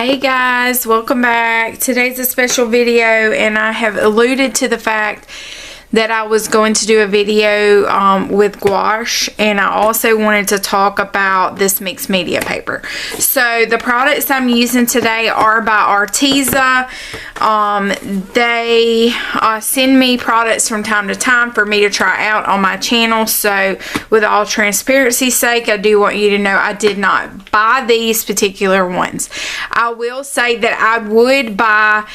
Hey guys, welcome back. Today's a special video and I have alluded to the fact that I was going to do a video with gouache, and I also wanted to talk about this mixed media paper. So the products I'm using today are by Arteza. They send me products from time to time for me to try out on my channel. So with all transparency's sake, I do want you to know I did not buy these particular ones. I will say that I would buy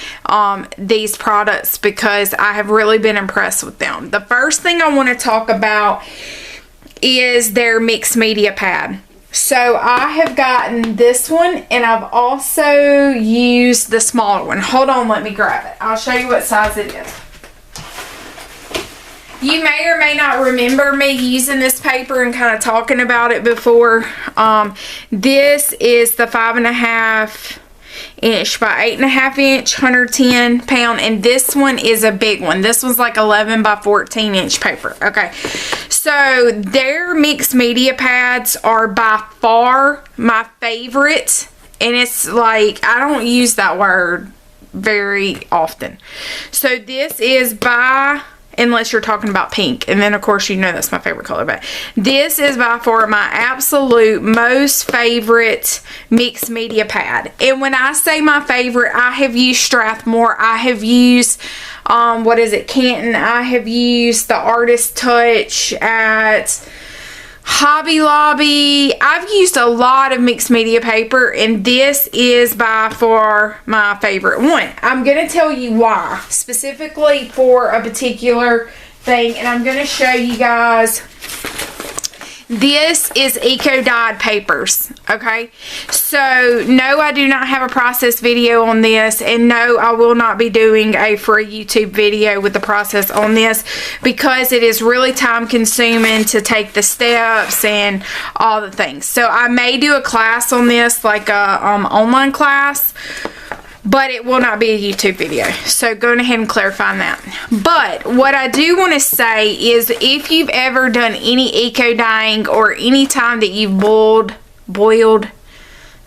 these products because I have really been impressed with them. The first thing I want to talk about is their mixed media pad. So I have gotten this one, and I've also used the smaller one. Hold on, let me grab it. I'll show you what size it is. You may or may not remember me using this paper and kind of talking about it before. This is the 5.5 inch by 8.5 inch, 110 pound, and this one is a big one. This one's like 11 by 14 inch paper. Okay, so their mixed media pads are by far my favorite, and it's like, I don't use that word very often. So this is by, unless you're talking about pink, and then of course you know that's my favorite color, but this is by far my absolute most favorite mixed media pad. And when I say my favorite, I have used Strathmore, I have used what is it, Canton, I have used the Artist Touch at Hobby Lobby. I've used a lot of mixed media paper, and this is by far my favorite one. I'm going to tell you why, specifically for a particular thing, and I'm going to show you guys. This is eco-dyed papers, okay? So, no, I do not have a process video on this, and no, I will not be doing a free YouTube video with the process on this because it is really time consuming to take the steps and all the things. So, I may do a class on this, like a online class, but it will not be a YouTube video. So going ahead and clarifying that. But what I do want to say is, if you've ever done any eco dyeing, or any time that you've boiled,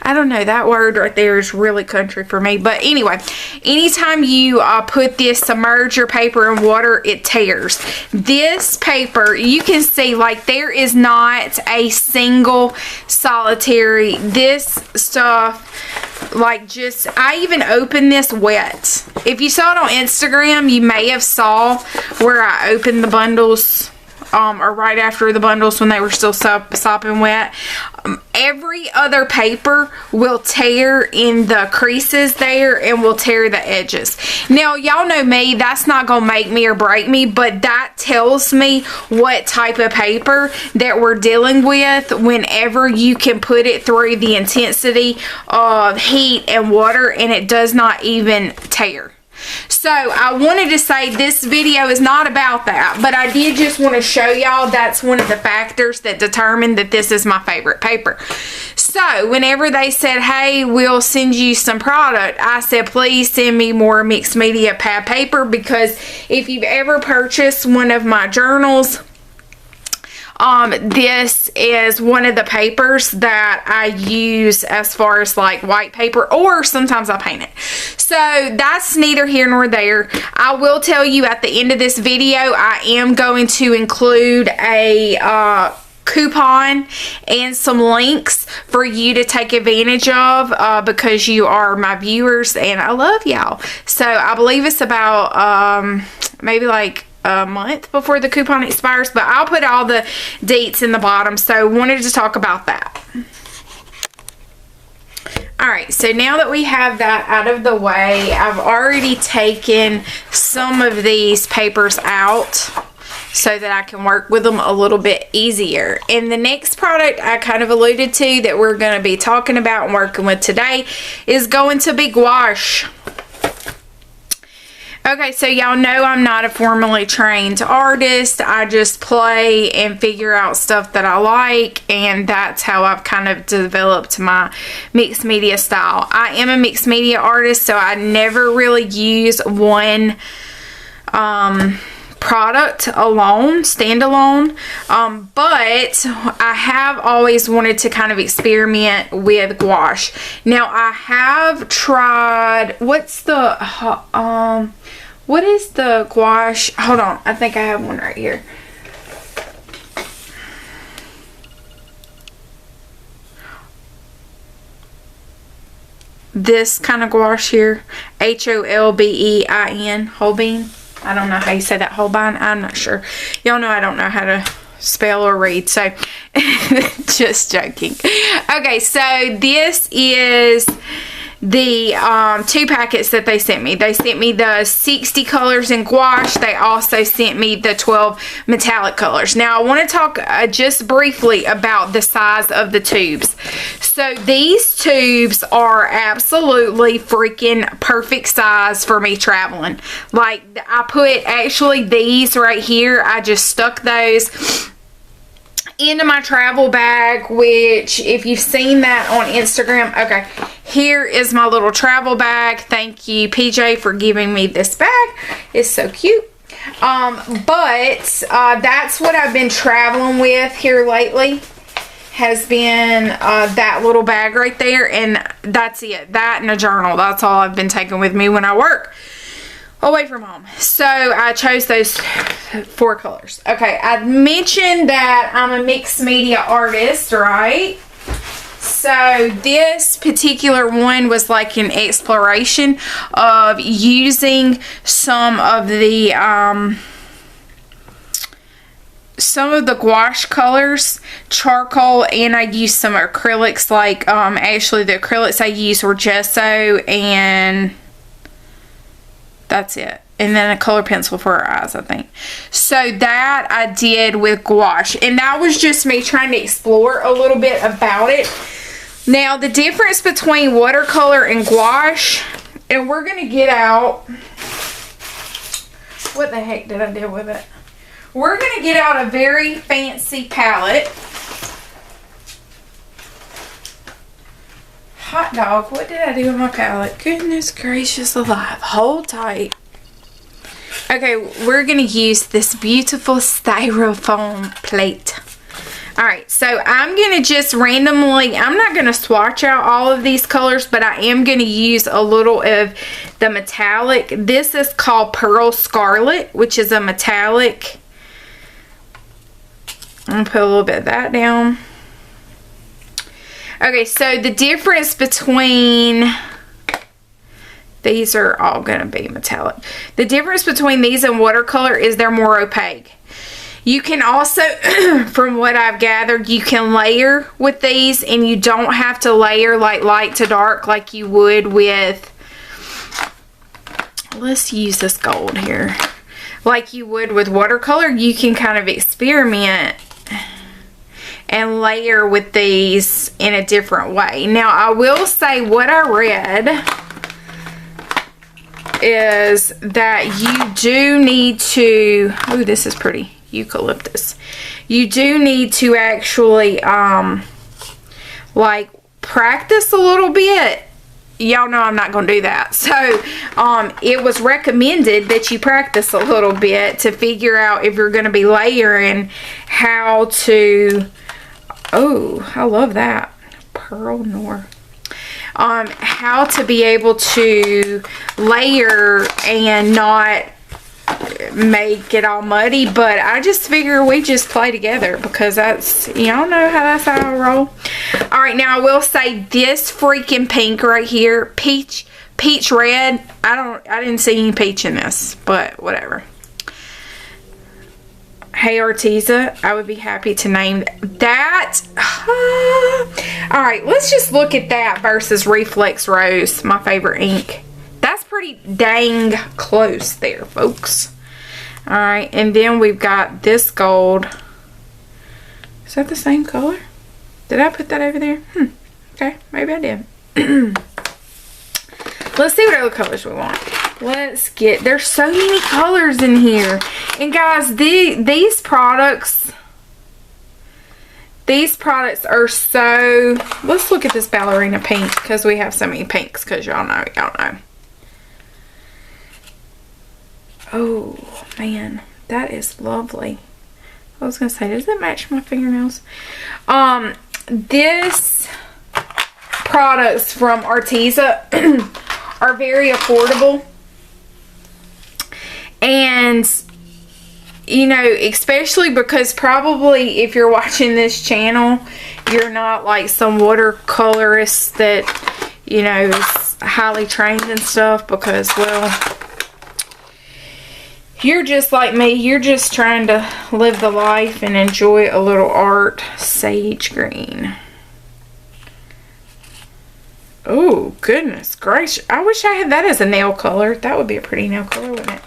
I don't know, that word right there is really country for me. But anyway, anytime you put this, submerge your paper in water, it tears. This paper, you can see, like, there is not a single solitary, this stuff, like, just, I even opened this wet. If you saw it on Instagram, you may have saw where I opened the bundles, or right after the bundles when they were still sopping wet. Every other paper will tear in the creases there and will tear the edges. Now, y'all know me, that's not gonna make me or break me, but that tells me what type of paper that we're dealing with whenever you can put it through the intensity of heat and water and it does not even tear. So I wanted to say this video is not about that, but I did just want to show y'all that's one of the factors that determined that this is my favorite paper. So whenever they said, hey, we'll send you some product, I said, please send me more mixed media pad paper, because if you've ever purchased one of my journals, this is one of the papers that I use as far as like white paper, or sometimes I paint it. So that's neither here nor there. I will tell you at the end of this video, I am going to include a coupon and some links for you to take advantage of, because you are my viewers and I love y'all. So I believe it's about maybe like a month before the coupon expires, but I'll put all the dates in the bottom. So wanted to talk about that. Alright, so now that we have that out of the way, I've already taken some of these papers out so that I can work with them a little bit easier. And the next product I kind of alluded to that we're going to be talking about and working with today is going to be gouache. Okay, so y'all know I'm not a formally trained artist. I just play and figure out stuff that I like, and that's how I've kind of developed my mixed media style. I am a mixed media artist, so I never really use one product alone, standalone, but I have always wanted to kind of experiment with gouache. Now I have tried, what is the gouache? Hold on, I think I have one right here. This kind of gouache here, Holbein, Holbein. I don't know how you say that, Holbein. I'm not sure. Y'all know I don't know how to spell or read, so just joking. Okay, so this is the 2 packets that they sent me. They sent me the 60 colors in gouache. They also sent me the 12 metallic colors. Now I want to talk just briefly about the size of the tubes. So these tubes are absolutely freaking perfect size for me traveling. Like, I put actually these right here, I just stuck those into my travel bag, which if you've seen that on Instagram, okay, here is my little travel bag. Thank you, PJ, for giving me this bag. It's so cute. But that's what I've been traveling with here lately, has been that little bag right there, and that's it. That and a journal. That's all I've been taking with me when I work away from home. So I chose those 4 colors. Okay, I mentioned that I'm a mixed media artist, right? So this particular one was like an exploration of using some of the gouache colors, charcoal, and I used some acrylics. Like actually the acrylics I used were gesso, and that's it. And then a color pencil for her eyes, I think. So that I did with gouache. And that was just me trying to explore a little bit about it. Now, the difference between watercolor and gouache, and we're going to get out, what the heck did I do with it? We're going to get out a very fancy palette. Hot dog, what did I do with my palette? Goodness gracious alive. Hold tight. Okay, we're going to use this beautiful styrofoam plate. Alright, so I'm going to just randomly, I'm not going to swatch out all of these colors, but I am going to use a little of the metallic. This is called Pearl Scarlet, which is a metallic. I'm going to put a little bit of that down. Okay, so the difference between, these are all going to be metallic. The difference between these and watercolor is they're more opaque. You can also, from what I've gathered, you can layer with these, and you don't have to layer like light to dark like you would with, let's use this gold here, like you would with watercolor. You can kind of experiment and layer with these in a different way. Now, I will say what I read is that you do need to, oh, this is pretty, eucalyptus. You do need to actually like practice a little bit. Y'all know I'm not going to do that. So it was recommended that you practice a little bit to figure out if you're going to be layering, how to, oh, I love that, Pearl Noir. How to be able to layer and not make it all muddy. But I just figure we just play together, because that's, y'all know that's how I roll. Alright, now I will say this freaking pink right here, peach red, I didn't see any peach in this, but whatever. Hey Arteza, I would be happy to name that. Alright, let's just look at that versus Reflex Rose, my favorite ink. That's pretty dang close there, folks. Alright, and then we've got this gold. Is that the same color? Did I put that over there? Okay, maybe I did. Let's see what other colors we want. Let's get, there's so many colors in here. And guys, these products are so, let's look at this ballerina pink, because we have so many pinks, because y'all know. Oh man, that is lovely. I was going to say, does it match my fingernails? This products from Arteza are very affordable. And, you know, especially because probably if you're watching this channel, you're not like some watercolorist that, you know, is highly trained and stuff, because, well, you're just like me. You're just trying to live the life and enjoy a little art. Sage green. Oh, goodness gracious. I wish I had that as a nail color. That would be a pretty nail color, wouldn't it?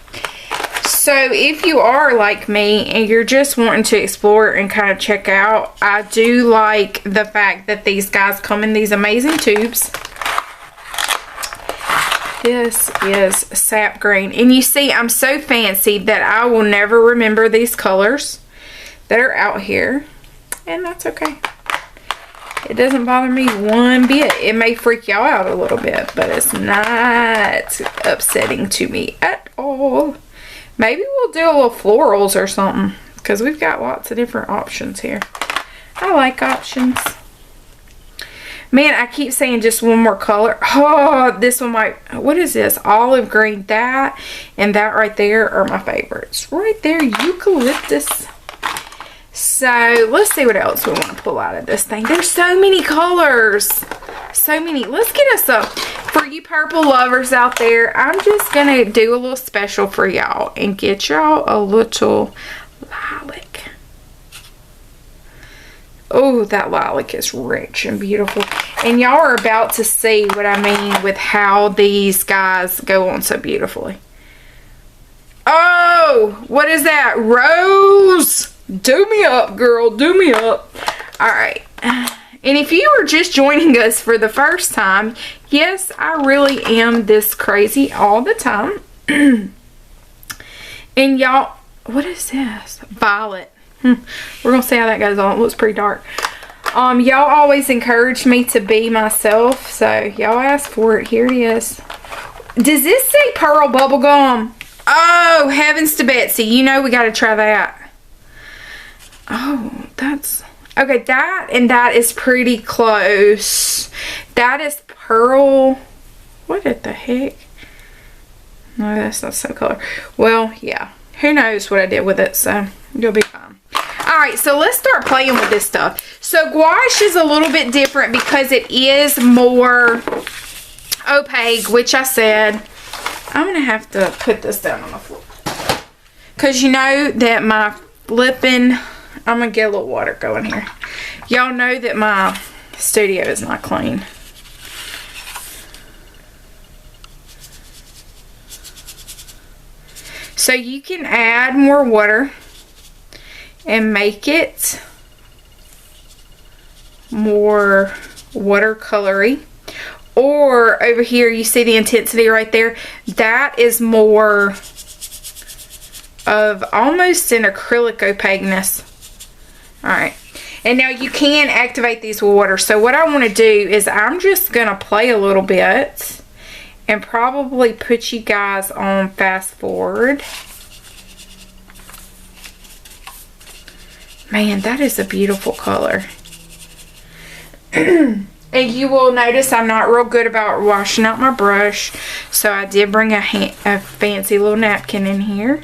So if you are like me and you're just wanting to explore and kind of check out, I do like the fact that these guys come in these amazing tubes. This is sap green. And you see, I'm so fancy that I will never remember these colors that are out here. And that's okay. It doesn't bother me one bit. It may freak y'all out a little bit, but it's not upsetting to me at all. Maybe we'll do a little florals or something, because we've got lots of different options here. I like options. Man, I keep saying just one more color. Oh, this one might, what is this? Olive green. That and that right there are my favorites. Right there, eucalyptus. So, let's see what else we want to pull out of this thing. There's so many colors. So many. Let's get us a, for you purple lovers out there, I'm just going to do a little special for y'all and get y'all a little lilac. Oh, that lilac is rich and beautiful. And y'all are about to see what I mean with how these guys go on so beautifully. Oh, what is that? Rose! Do me up, girl. Do me up. Alright. And if you are just joining us for the first time, yes, I really am this crazy all the time. And y'all, what is this? Violet. We're going to see how that goes on. It looks pretty dark. Y'all always encourage me to be myself, so y'all ask for it. Here it is. Does this say pearl bubblegum? Oh, heavens to Betsy. You know we got to try that. Oh, that's... Okay, that and that is pretty close. That is pearl... What the heck? No, that's not so color. Well, yeah. Who knows what I did with it, so you'll be fine. Alright, so let's start playing with this stuff. So gouache is a little bit different because it is more opaque, which I said I'm going to have to put this down on the floor. Because you know that my flipping... I'm going to get a little water going here. Y'all know that my studio is not clean. So you can add more water and make it more watercolory. Or over here, you see the intensity right there? That is more of almost an acrylic opaqueness. Alright. And now you can activate these with water. So what I want to do is I'm just going to play a little bit and probably put you guys on fast forward. Man, that is a beautiful color. And you will notice I'm not real good about washing out my brush. So I did bring a fancy little napkin in here.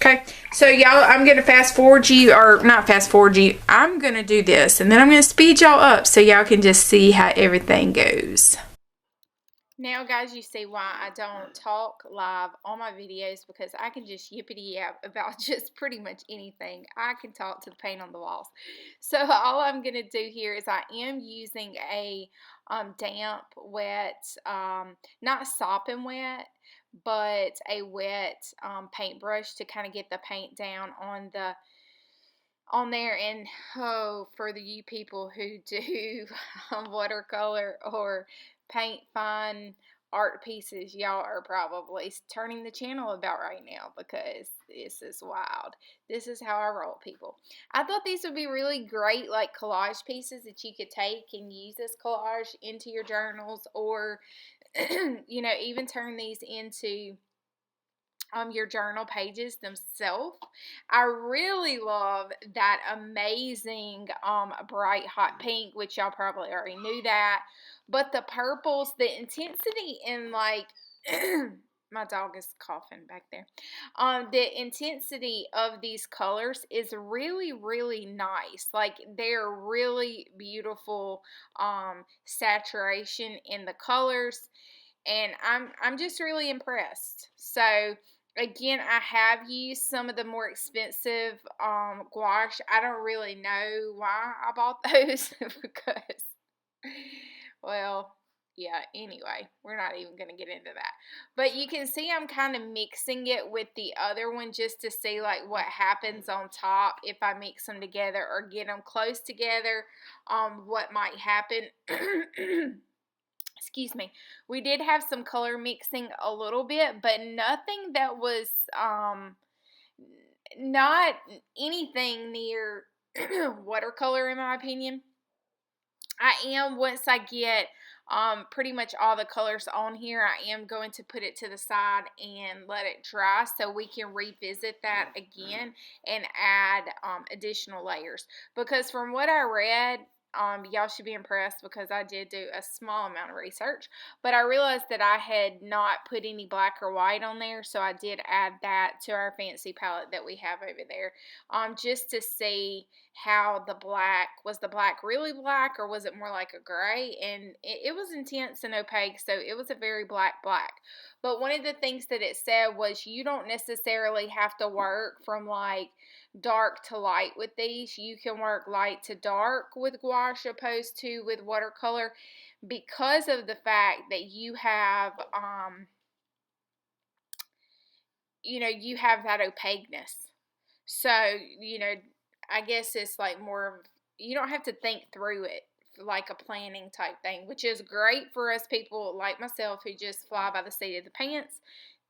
Okay, so y'all, I'm going to fast forward you, or not fast forward you. I'm going to do this, and then I'm going to speed y'all up so y'all can just see how everything goes. Now, guys, you see why I don't talk live on my videos, because I can just yippity yap about just pretty much anything. I can talk to the paint on the walls. So all I'm going to do here is I am using a damp, wet, not sopping wet, but a wet paintbrush to kind of get the paint down on there. And oh, for you people who do watercolor or paint fine art pieces, y'all are probably turning the channel about right now, because this is wild. This is how I roll, people. I thought these would be really great like collage pieces that you could take and use this collage into your journals, or you know, even turn these into your journal pages themselves. I really love that amazing bright hot pink, which y'all probably already knew that. But the purples, the intensity in like my dog is coughing back there. The intensity of these colors is really, really nice. Like they're really beautiful saturation in the colors, and I'm just really impressed. So again, I have used some of the more expensive gouache. I don't really know why I bought those because, well, yeah, anyway, we're not even going to get into that. But you can see I'm kind of mixing it with the other one just to see like what happens on top if I mix them together or get them close together, what might happen. Excuse me. We did have some color mixing a little bit, but nothing that was not anything near watercolor in my opinion. I am, once I get pretty much all the colors on here, I am going to put it to the side and let it dry so we can revisit that again and add additional layers. Because from what I read, y'all should be impressed because I did do a small amount of research, but I realized that I had not put any black or white on there, so I did add that to our fancy palette that we have over there, just to see how the black, was the black really black or was it more like a gray, and it was intense and opaque, so it was a very black. But one of the things that it said was you don't necessarily have to work from like dark to light with these. You can work light to dark with gouache opposed to with watercolor because of the fact that you have you have that opaqueness. So, I guess it's like more of, you don't have to think through it like a planning type thing, which is great for us people like myself who just fly by the seat of the pants.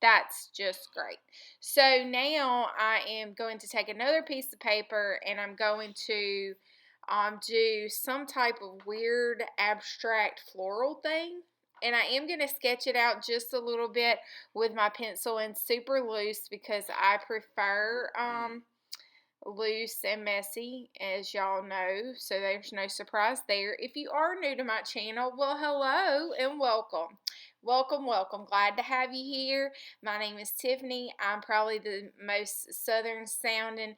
That's just great. So now I am going to take another piece of paper and I'm going to do some type of weird abstract floral thing. And I am going to sketch it out just a little bit with my pencil and super loose because I prefer loose and messy, as y'all know, so there's no surprise there. If you are new to my channel, well, hello and welcome. Welcome. Glad to have you here. My name is Tiffany. I'm probably the most southern sounding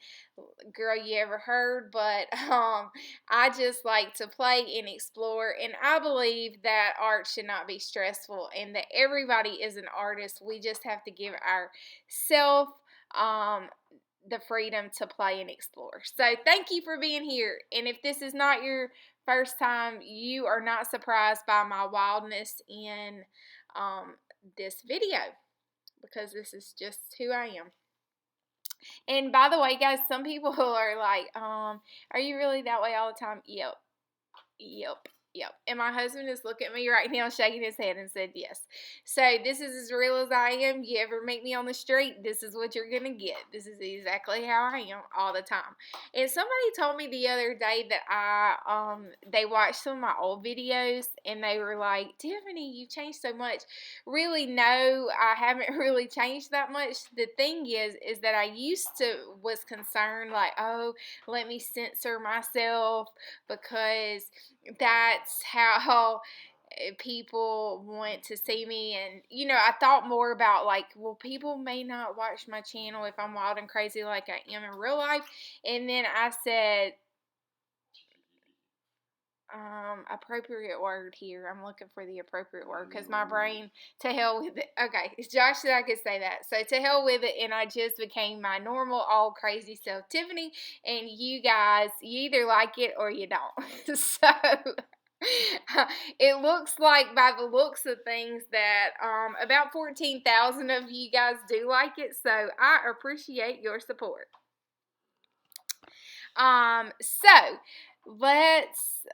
girl you ever heard, but I just like to play and explore, and I believe that art should not be stressful and that everybody is an artist. We just have to give ourselves the freedom to play and explore. So thank you for being here. And if this is not your first time, you are not surprised by my wildness in this video because this is just who I am. And by the way, guys, some people are like, are you really that way all the time? Yep. And my husband is looking at me right now, shaking his head and said yes. So this is as real as I am. You ever meet me on the street, this is what you're going to get. This is exactly how I am all the time. And somebody told me the other day that they watched some of my old videos and they were like, Tiffany, you've changed so much. Really, no, I haven't really changed that much. The thing is that I was concerned like, oh, let me censor myself because that's how people want to see me. And I thought more about like, well, people may not watch my channel if I'm wild and crazy like I am in real life. And then I said appropriate word here. I'm looking for the appropriate word because my brain, to hell with it. Okay, Josh said I could say that. So to hell with it, and I just became my normal, all crazy self, Tiffany. And you guys, you either like it or you don't. So it looks like, by the looks of things, that about 14,000 of you guys do like it. So I appreciate your support. So let's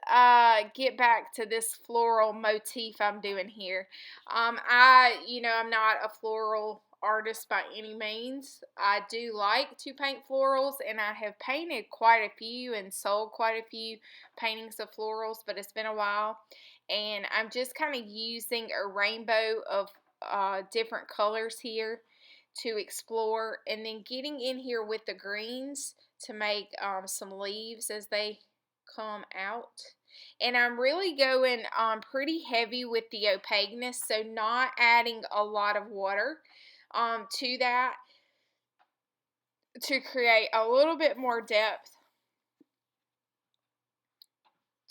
get back to this floral motif I'm doing here. I'm not a floral artist by any means. I do like to paint florals, and I have painted quite a few and sold quite a few paintings of florals, but it's been a while. And I'm just kind of using a rainbow of different colors here to explore, and then getting in here with the greens to make some leaves as they come out. And I'm really going pretty heavy with the opaqueness, so not adding a lot of water to that to create a little bit more depth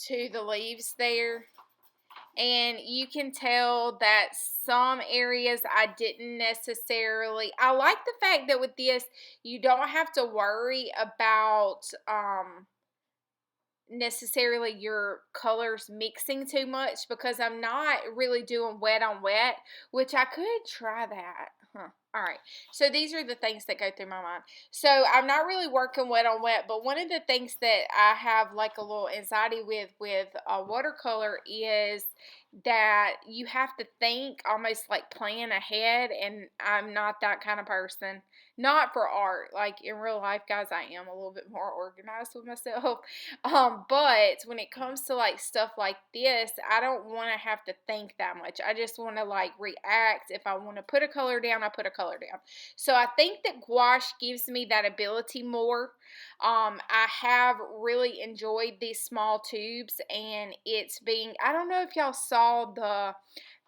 to the leaves there. And you can tell that some areas I didn't necessarily, I like the fact that with this you don't have to worry about necessarily your colors mixing too much, because I'm not really doing wet on wet, which I could try that. Alright, so these are the things that go through my mind. So I'm not really working wet on wet, but one of the things that I have like a little anxiety with watercolor is that you have to think, almost like plan ahead, and I'm not that kind of person. Not for art. Like in real life, guys, I am a little bit more organized with myself. But when it comes to like stuff like this, I don't want to have to think that much. I just want to like react. If I want to put a color down, I put a color down. So I think that gouache gives me that ability more. I have really enjoyed these small tubes, and it's being, I don't know if y'all saw the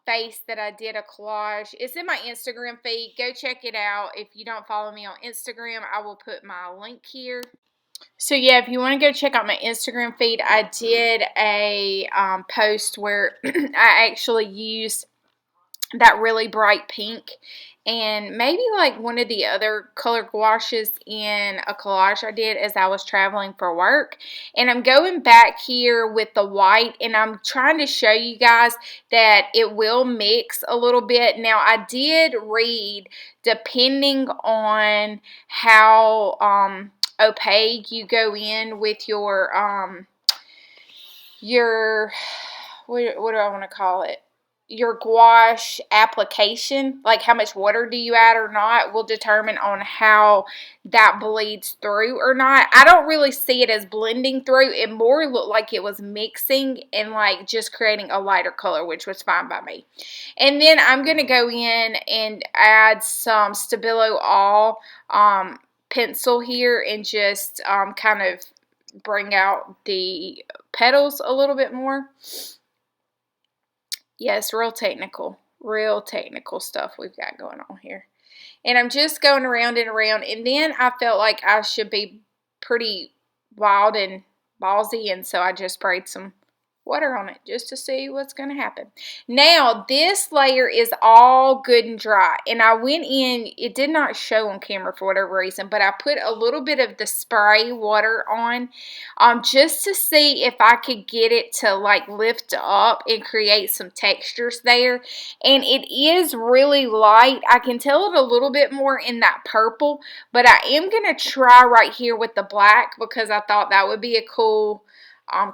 face that I did a collage. It's in my Instagram feed. Go check it out. If you don't follow me on Instagram, I will put my link here. So yeah, if you want to go check out my Instagram feed, I did a post where I actually used that really bright pink and maybe like one of the other color gouaches in a collage I did as I was traveling for work. And I'm going back here with the white, and I'm trying to show you guys that it will mix a little bit. Now I did read, depending on how opaque you go in with your what do I want to call it? Your gouache application, like how much water do you add or not, will determine on how that bleeds through or not. I don't really see it as blending through. It more looked like it was mixing and like just creating a lighter color, which was fine by me. And then I'm going to go in and add some Stabilo All pencil here and just kind of bring out the petals a little bit more. Yes, real technical stuff we've got going on here. And I'm just going around and around, and then I felt like I should be pretty wild and ballsy, and so I just sprayed some water on it just to see what's going to happen. Now this layer is all good and dry, and I went in, it did not show on camera for whatever reason, but I put a little bit of the spray water on just to see if I could get it to like lift up and create some textures there. And it is really light. I can tell it a little bit more in that purple, but I am going to try right here with the black because I thought that would be a cool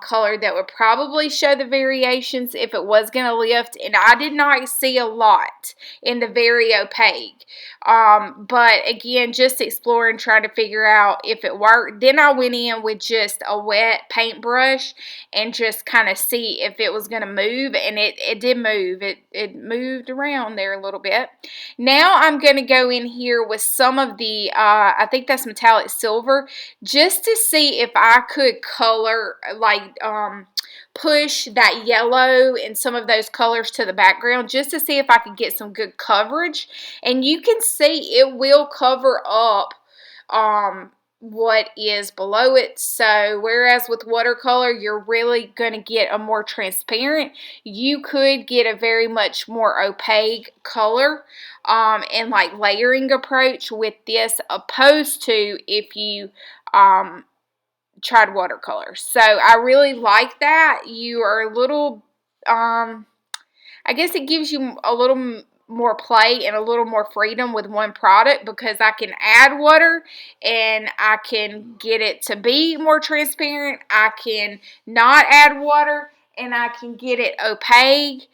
color that would probably show the variations if it was going to lift. And I did not see a lot in the very opaque. But again, just exploring, trying to figure out if it worked. Then I went in with just a wet paintbrush and just kind of see if it was going to move. And it did move. It moved around there a little bit. Now I'm going to go in here with some of the, I think that's metallic silver, just to see if I could color, like push that yellow and some of those colors to the background, just to see if I could get some good coverage. And you can see it will cover up what is below it. So whereas with watercolor you're really going to get a more transparent, you could get a very much more opaque color and like layering approach with this, opposed to if you tried watercolor. So I really like that. You are a little I guess it gives you a little more play and a little more freedom with one product, because I can add water and I can get it to be more transparent. I can not add water and I can get it opaque.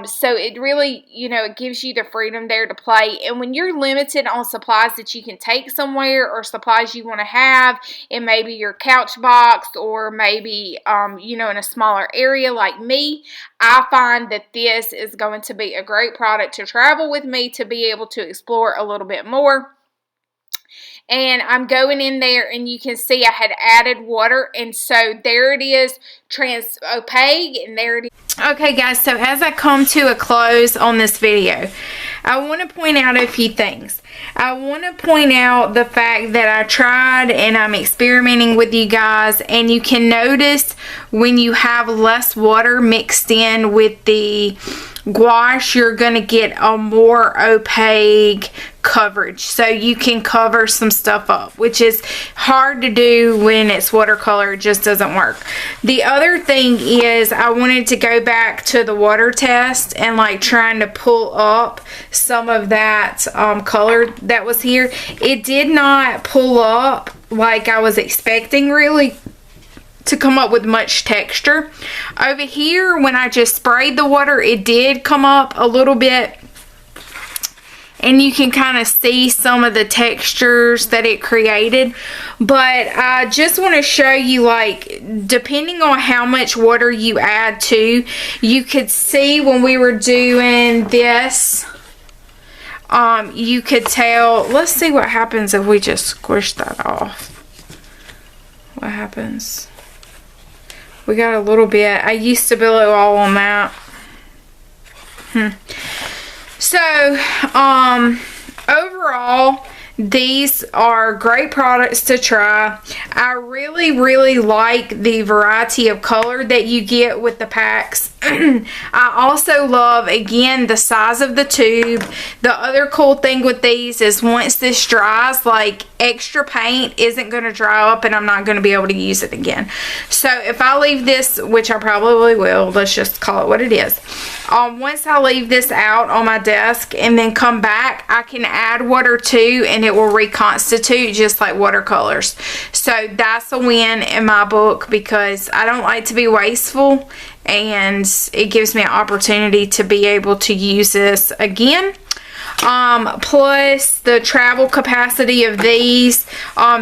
So it really, you know, it gives you the freedom there to play. And when you're limited on supplies that you can take somewhere, or supplies you want to have in maybe your couch box, or maybe, you know, in a smaller area like me, I find that this is going to be a great product to travel with me, to be able to explore a little bit more. And I'm going in there, and you can see I had added water, and so there it is, opaque, and there it is. Okay guys, so as I come to a close on this video, I want to point out a few things. I want to point out the fact that I tried and I'm experimenting with you guys, and you can notice when you have less water mixed in with the gouache, you're going to get a more opaque coverage, so you can cover some stuff up, which is hard to do when it's watercolor. It just doesn't work. The other thing is, I wanted to go back to the water test and like trying to pull up some of that color that was here. It did not pull up like I was expecting, really, to come up with much texture. Over here, when I just sprayed the water, it did come up a little bit, and you can kind of see some of the textures that it created. But I just want to show you, like, depending on how much water you add to, you could see when we were doing this, you could tell. Let's see what happens if we just squish that off. What happens? We got a little bit. I used to billow all on that. So, overall, these are great products to try. I really like the variety of color that you get with the packs. I also love, again, the size of the tube. The other cool thing with these is once this dries, like, extra paint isn't going to dry up, and I'm not going to be able to use it again. So if I leave this, which I probably will, let's just call it what it is. Once I leave this out on my desk and then come back, I can add water too, and it will reconstitute just like watercolors. So that's a win in my book, because I don't like to be wasteful, and it gives me an opportunity to be able to use this again. Plus the travel capacity of these.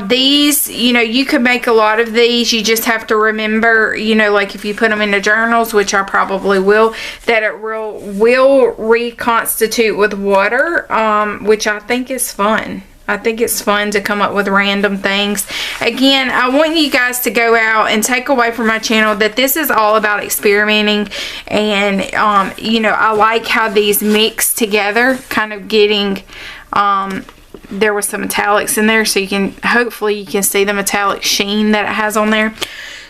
These, you know, you could make a lot of these. You just have to remember, you know, like if you put them into journals, which I probably will, that it will reconstitute with water, which I think is fun. I think it's fun to come up with random things. Again, I want you guys to go out and take away from my channel that this is all about experimenting. And, you know, I like how these mix together, kind of getting, there was some metallics in there, so you can, hopefully you can see the metallic sheen that it has on there.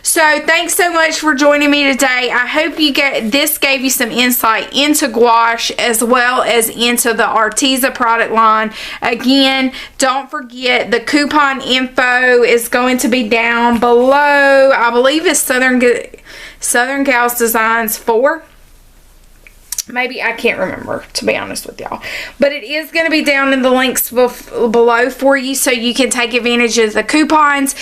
So thanks so much for joining me today. I hope this gave you some insight into gouache as well as into the Arteza product line. Again, don't forget the coupon info is going to be down below. I believe it's Southern Gals Designs 4. Maybe, I can't remember, to be honest with y'all. But it is going to be down in the links below for you, so you can take advantage of the coupons.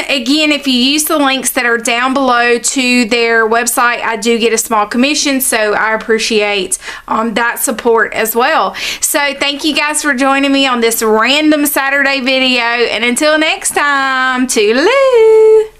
Again, if you use the links that are down below to their website, I do get a small commission, so I appreciate that support as well. So thank you guys for joining me on this random Saturday video, and until next time, toodaloo!